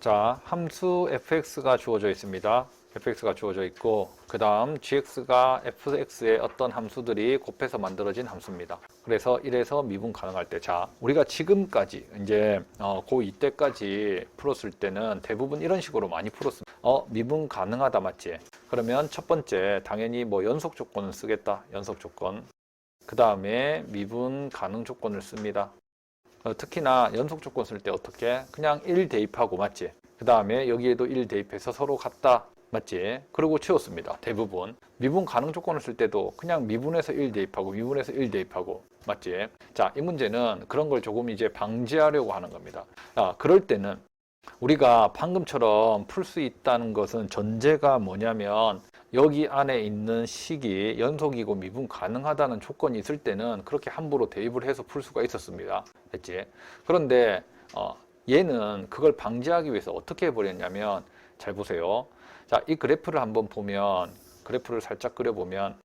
자, 함수 fx가 주어져 있습니다. fx가 주어져 있고 그 다음 gx가 fx의 어떤 함수들이 곱해서 만들어진 함수입니다. 그래서 1에서 미분 가능할 때, 자, 우리가 지금까지 이제 고2 때까지 풀었을 때는 대부분 이런 식으로 많이 풀었습니다. 미분 가능하다, 맞지? 그러면 첫 번째 당연히 뭐 연속 조건을 쓰겠다. 연속 조건. 그 다음에 미분 가능 조건을 씁니다. 특히나 연속 조건 쓸 때 어떻게? 그냥 1 대입하고, 맞지? 그 다음에 여기에도 1 대입해서 서로 같다, 맞지? 그리고 채웠습니다. 대부분. 미분 가능 조건을 쓸 때도 그냥 미분해서 1 대입하고 미분해서 1 대입하고, 맞지? 자, 이 문제는 그런 걸 조금 이제 방지하려고 하는 겁니다. 그럴 때는 우리가 방금처럼 풀 수 있다는 것은 전제가 뭐냐면 여기 안에 있는 식이 연속이고 미분 가능하다는 조건이 있을 때는 그렇게 함부로 대입을 해서 풀 수가 있었습니다. 됐지? 그런데 얘는 그걸 방지하기 위해서 어떻게 해버렸냐면, 잘 보세요. 자, 이 그래프를 한번 보면, 그래프를 살짝 그려보면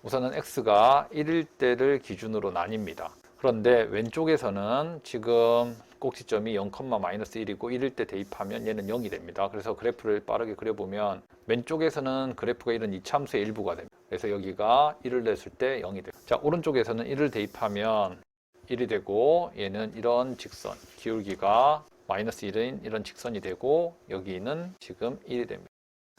우선은 x가 1일 때를 기준으로 나뉩니다. 그런데 왼쪽에서는 지금 꼭지점이 0,-1이고 1일 때 대입하면 얘는 0이 됩니다. 그래서 그래프를 빠르게 그려보면 왼쪽에서는 그래프가 이런 이차함수의 일부가 됩니다. 그래서 여기가 1을 냈을 때 0이 됩니다. 자, 오른쪽에서는 1을 대입하면 1이 되고 얘는 이런 직선, 기울기가 -1인 이런 직선이 되고 여기는 지금 1이 됩니다.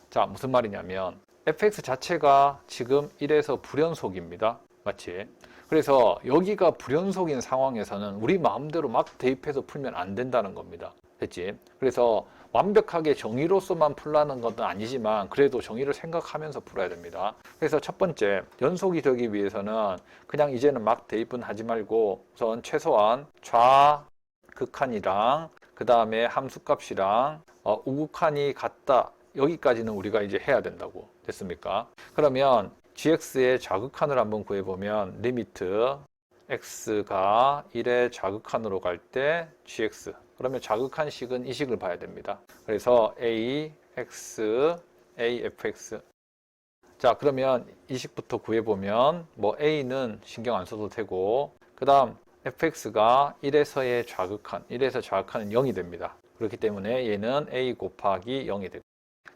자, 무슨 말이냐면 fx 자체가 지금 1에서 불연속입니다. 맞지? 그래서 여기가 불연속인 상황에서는 우리 마음대로 막 대입해서 풀면 안 된다는 겁니다. 됐지? 그래서 완벽하게 정의로서만 풀라는 것은 아니지만 그래도 정의를 생각하면서 풀어야 됩니다. 그래서 첫 번째, 연속이 되기 위해서는 그냥 이제는 막 대입은 하지 말고 우선 최소한 좌극한이랑 그 다음에 함수값이랑 우극한이 같다. 여기까지는 우리가 이제 해야 된다고. 됐습니까? 그러면 gx의 좌극한을 한번 구해보면 리미트 x가 1의 좌극한으로 갈 때 gx, 그러면 좌극한식은 이 식을 봐야 됩니다. 그래서 a, x, a, fx. 자, 그러면 이 식부터 구해보면 뭐 a는 신경 안 써도 되고 그 다음 fx가 1에서의 좌극한, 1에서 좌극한은 0이 됩니다. 그렇기 때문에 얘는 a 곱하기 0이 되고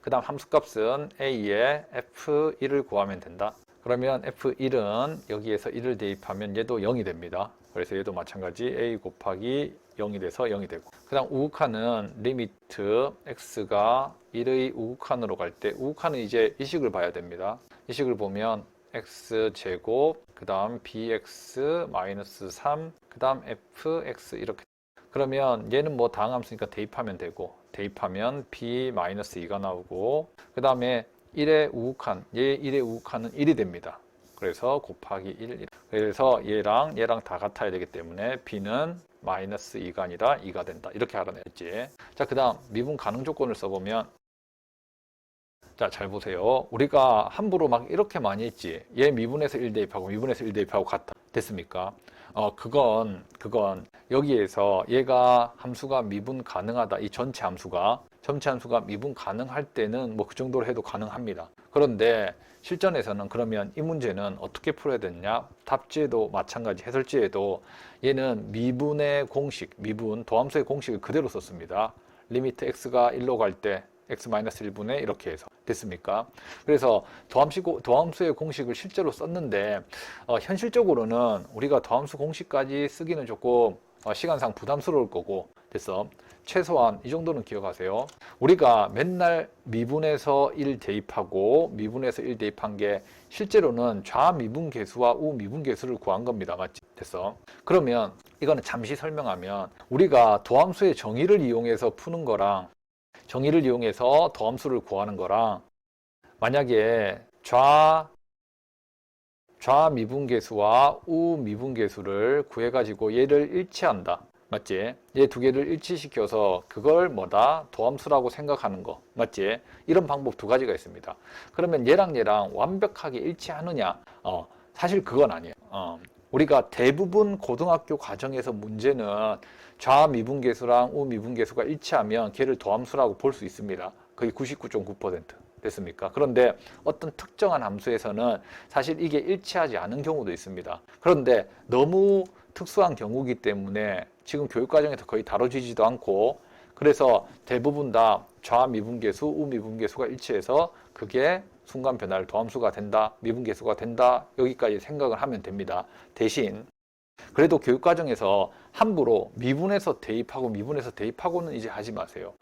그 다음 함수값은 a의 f1을 구하면 된다. 그러면 f1은 여기에서 1을 대입하면 얘도 0이 됩니다. 그래서 얘도 마찬가지 a 곱하기 0이 돼서 0이 되고 그 다음 우극한은 리미트 x가 1의 우극한으로 갈 때 우극한은 이제 이 식을 봐야 됩니다. 이 식을 보면 x제곱 그 다음 bx-3 그 다음 fx 이렇게. 그러면 얘는 뭐 다항함수니까 대입하면 되고 대입하면 b-2가 나오고 그 다음에 1의 우극한, 얘 1의 우극한은 1이 됩니다. 그래서 곱하기 1. 그래서 얘랑 다 같아야 되기 때문에 b는 -2가 아니라 2가 된다. 이렇게 알아냈지. 자, 그 다음 미분 가능 조건을 써보면 자, 잘 보세요. 우리가 함부로 막 이렇게 많이 했지. 얘 미분해서 1 대입하고 미분해서 1 대입하고 같다. 됐습니까? 그건 여기에서 얘가 함수가 미분 가능하다. 이 전체 함수가 미분 가능할 때는 뭐 그 정도로 해도 가능합니다. 그런데 실전에서는 그러면 이 문제는 어떻게 풀어야 되느냐? 답지에도 마찬가지, 해설지에도 얘는 미분의 공식, 미분 도함수의 공식을 그대로 썼습니다. 리미트 x가 1로 갈 때 x-1분의 이렇게 해서. 됐습니까? 그래서 도함수의 공식을 실제로 썼는데 현실적으로는 우리가 도함수 공식까지 쓰기는 조금 시간상 부담스러울 거고. 됐어. 최소한 이 정도는 기억하세요. 우리가 맨날 미분해서 1 대입하고 미분해서 1 대입한 게 실제로는 좌미분계수와 우미분계수를 구한 겁니다. 맞지? 됐어. 그러면 이거는 잠시 설명하면 우리가 도함수의 정의를 이용해서 푸는 거랑 정의를 이용해서 도함수를 구하는 거랑 만약에 좌미분계수와 우미분계수를 구해가지고 얘를 일치한다. 맞지? 얘 두 개를 일치시켜서 그걸 뭐다? 도함수라고 생각하는 거. 맞지? 이런 방법 두 가지가 있습니다. 그러면 얘랑 완벽하게 일치하느냐? 사실 그건 아니에요. 우리가 대부분 고등학교 과정에서 문제는 좌미분계수랑 우미분계수가 일치하면 걔를 도함수라고 볼 수 있습니다. 거의 99.9%. 됐습니까? 그런데 어떤 특정한 함수에서는 사실 이게 일치하지 않은 경우도 있습니다. 그런데 너무 특수한 경우이기 때문에 지금 교육과정에서 거의 다뤄지지도 않고 그래서 대부분 다 좌미분계수, 우미분계수가 일치해서 그게 순간 변화를 도함수가 된다, 미분계수가 된다, 여기까지 생각을 하면 됩니다. 대신 그래도 교육과정에서 함부로 미분해서 대입하고 미분해서 대입하고는 이제 하지 마세요.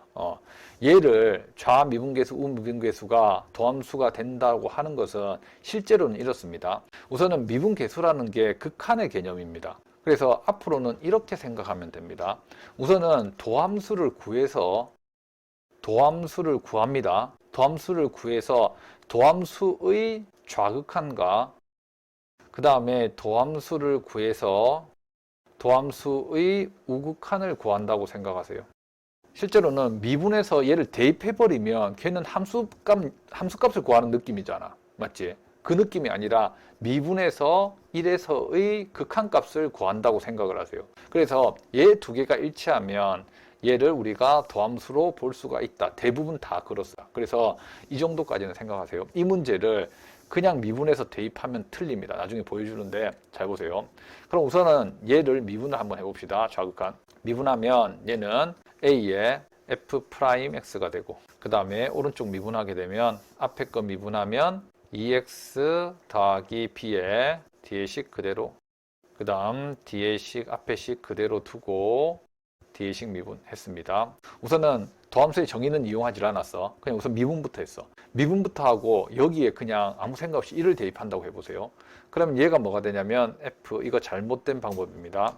얘를 좌미분계수, 우미분계수가 도함수가 된다고 하는 것은 실제로는 이렇습니다. 우선은 미분계수라는 게 극한의 개념입니다. 그래서 앞으로는 이렇게 생각하면 됩니다. 우선은 도함수를 구합니다. 도함수를 구해서 도함수의 좌극한과 그 다음에 도함수를 구해서 도함수의 우극한을 구한다고 생각하세요. 실제로는 미분해서 얘를 대입해버리면 걔는 함수값을 구하는 느낌이잖아. 맞지? 그 느낌이 아니라 미분해서 1에서의 극한값을 구한다고 생각을 하세요. 그래서 얘 두 개가 일치하면 얘를 우리가 도함수로 볼 수가 있다. 대부분 다 그렇습니다. 그래서 이 정도까지는 생각하세요. 이 문제를 그냥 미분해서 대입하면 틀립니다. 나중에 보여주는데 잘 보세요. 그럼 우선은 얘를 미분을 한번 해봅시다. 좌극한. 미분하면 얘는 A에 F'X가 되고 그 다음에 오른쪽 미분하게 되면 앞에 거 미분하면 2x 더하기 b에 뒤에 식 그대로 그 다음 뒤에 식 앞에 식 그대로 두고 뒤에 식 미분했습니다. 우선은 도함수의 정의는 이용하지 않았어. 그냥 우선 미분부터 했어. 미분부터 하고 여기에 그냥 아무 생각 없이 1을 대입한다고 해보세요. 그러면 얘가 뭐가 되냐면 f, 이거 잘못된 방법입니다.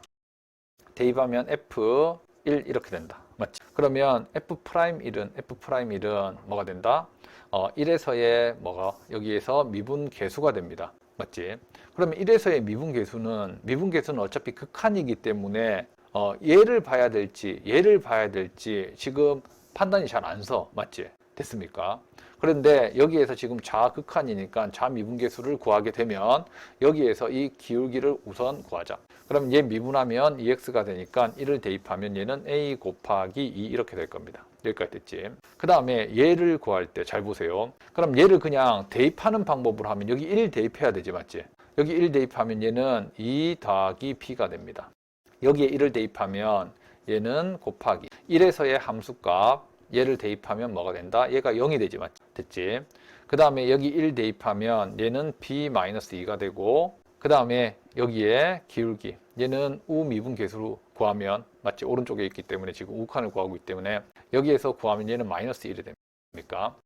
대입하면 f1 이렇게 된다. 맞지? 그러면 F'Il은 뭐가 된다? 1에서의 뭐가 여기에서 미분계수가 됩니다. 맞지? 그러면 1에서의 미분계수는 어차피 극한이기 때문에 얘를 봐야 될지 지금 판단이 잘 안 서. 맞지? 됐습니까? 그런데 여기에서 지금 좌극한이니까 좌미분계수를 구하게 되면 여기에서 이 기울기를 우선 구하자. 그럼 얘 미분하면 2x가 되니까 1을 대입하면 얘는 a 곱하기 2 이렇게 될 겁니다. 여기까지 됐지. 그 다음에 얘를 구할 때 잘 보세요. 그럼 얘를 그냥 대입하는 방법으로 하면 여기 1 대입해야 되지. 맞지? 여기 1 대입하면 얘는 2 더하기 b가 됩니다. 여기에 1을 대입하면 얘는 곱하기 1에서의 함수값 얘를 대입하면 뭐가 된다? 얘가 0이 되지. 맞지? 됐지? 그 다음에 여기 1 대입하면 얘는 b-2가 되고 그 다음에 여기에 기울기 얘는 우미분계수로 구하면 맞지? 오른쪽에 있기 때문에 지금 우극한을 구하고 있기 때문에 여기에서 구하면 얘는 -1이 됩니까?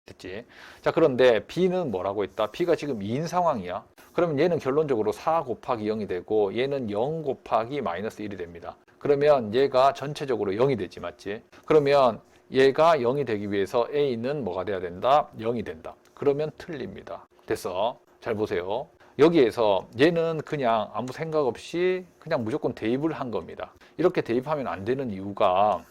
됐지? 자, 그런데 b는 뭐라고 했다? b가 지금 2인 상황이야. 그러면 얘는 결론적으로 4 곱하기 0이 되고 얘는 0 곱하기 -1이 됩니다. 그러면 얘가 전체적으로 0이 되지. 맞지? 그러면 얘가 0이 되기 위해서 a는 뭐가 돼야 된다? 0이 된다. 그러면 틀립니다. 됐어? 잘 보세요. 여기에서 얘는 그냥 아무 생각 없이 그냥 무조건 대입을 한 겁니다. 이렇게 대입하면 안 되는 이유가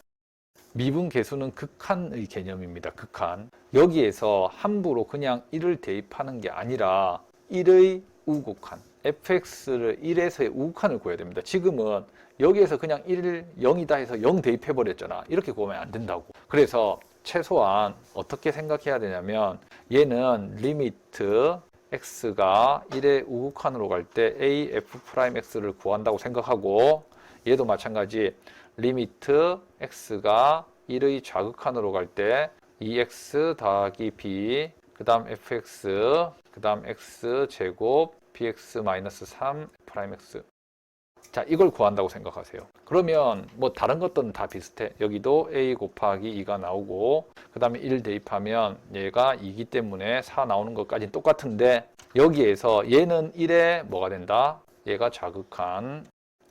미분계수는 극한의 개념입니다. 극한. 여기에서 함부로 그냥 1을 대입하는 게 아니라 1의 우극한, fx를 1에서의 우극한을 구해야 됩니다. 지금은 여기에서 그냥 1, 0이다 해서 0 대입해버렸잖아. 이렇게 구하면 안 된다고. 그래서 최소한 어떻게 생각해야 되냐면 얘는 리미트 x가 1의 우극한으로 갈 때 a f'x를 구한다고 생각하고 얘도 마찬가지 리미트 x가 1의 좌극한으로 갈 때 2x 더하기 b 그 다음 fx 그 다음 x제곱 bx-3 f'x 자, 이걸 구한다고 생각하세요. 그러면 뭐 다른 것들은 다 비슷해. 여기도 a 곱하기 2가 나오고 그 다음에 1 대입하면 얘가 2기 때문에 4 나오는 것까지는 똑같은데 여기에서 얘는 1에 뭐가 된다? 얘가 좌극한,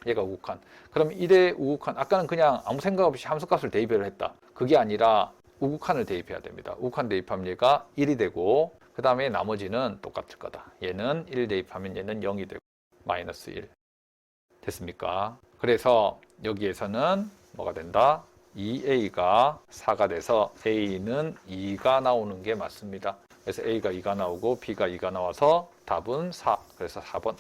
얘가 우극한. 그럼 1에 우극한, 아까는 그냥 아무 생각 없이 함수값을 대입을 했다. 그게 아니라 우극한을 대입해야 됩니다. 우극한 대입하면 얘가 1이 되고 그 다음에 나머지는 똑같을 거다. 얘는 1 대입하면 얘는 0이 되고 -1. 됐습니까? 그래서 여기에서는 뭐가 된다? 2a가 4가 돼서 a는 2가 나오는 게 맞습니다. 그래서 a가 2가 나오고 b가 2가 나와서 답은 4. 그래서 4번.